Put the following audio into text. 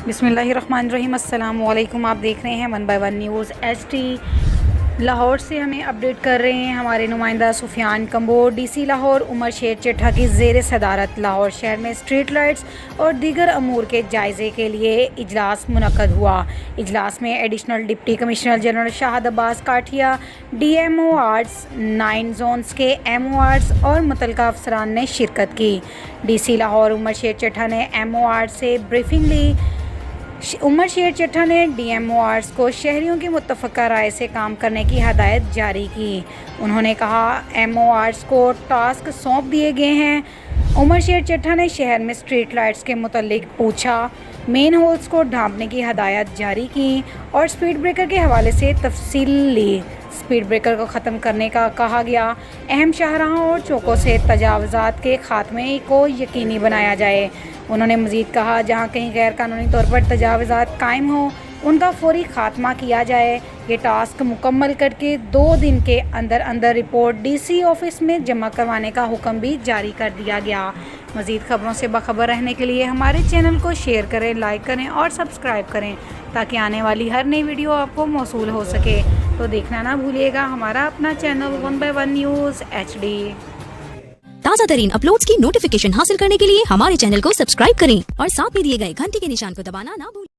बिस्मिल्लाहिर्रहमानिर्रहीम। अस्सलाम वालेकुम। आप देख रहे हैं 1 बाय 1 न्यूज़ HD। लाहौर से हमें अपडेट कर रहे हैं हमारे नुमाइंदा सुफियान कंबोज। DC लाहौर उमर शेर चट्ठा की ज़ेर सदारत लाहौर शहर में स्ट्रीट लाइट्स और दीगर अमूर के जायज़े के लिए इजलास मुनक़द हुआ। इजलास में additional deputy commissioner general Shahid Abbas Kathia, DMO आर्ट्स, 9 जोन्स के MO आर्ट्स और मुतल्लिका अफसरान ने शिरकत की। DC लाहौर उमर शेर चट्ठा ने MO आर्ट्स से ब्रीफिंग ली। उमर शेर चट्ठा ने DMO आर्ट्स को शहरियों की मुत्तफ़क़ा राय से काम करने की हदायत जारी की। उन्होंने कहा MO आर्ट्स को टास्क सौंप दिए गए हैं। उमर शेर चट्ठा ने शहर में स्ट्रीट लाइट्स के मुतल्लिक पूछा, मेन होल्स को ढांपने की हदायत जारी की और स्पीड ब्रेकर के हवाले से तफसील ली। स्पीड ब्रेकर को ख़त्म करने का कहा गया। अहम शाहराहों और चौकों से तजावुज़ात के ख़ात्मे को यकीनी बनाया जाए। उन्होंने मज़ीद कहा, जहाँ कहीं गैर कानूनी तौर पर तजावुज़ात कायम हों उनका फ़ौरी ख़ात्मा किया जाए। ये टास्क मुकम्मल करके 2 दिन के अंदर अंदर रिपोर्ट DC ऑफिस में जमा करवाने का हुक्म भी जारी कर दिया गया। मज़ीद ख़बरों से बाखबर रहने के लिए हमारे चैनल को शेयर करें, लाइक करें और सब्सक्राइब करें ताकि आने वाली हर नई वीडियो आपको मौसूल हो सके। तो देखना ना भूलिएगा हमारा अपना चैनल 1 बाय 1 न्यूज़ HD। ताज़ा तरीन अपलोड्स की नोटिफिकेशन हासिल करने के लिए हमारे चैनल को सब्सक्राइब करें और साथ में दिए गए घंटी के निशान को दबाना ना भूलें।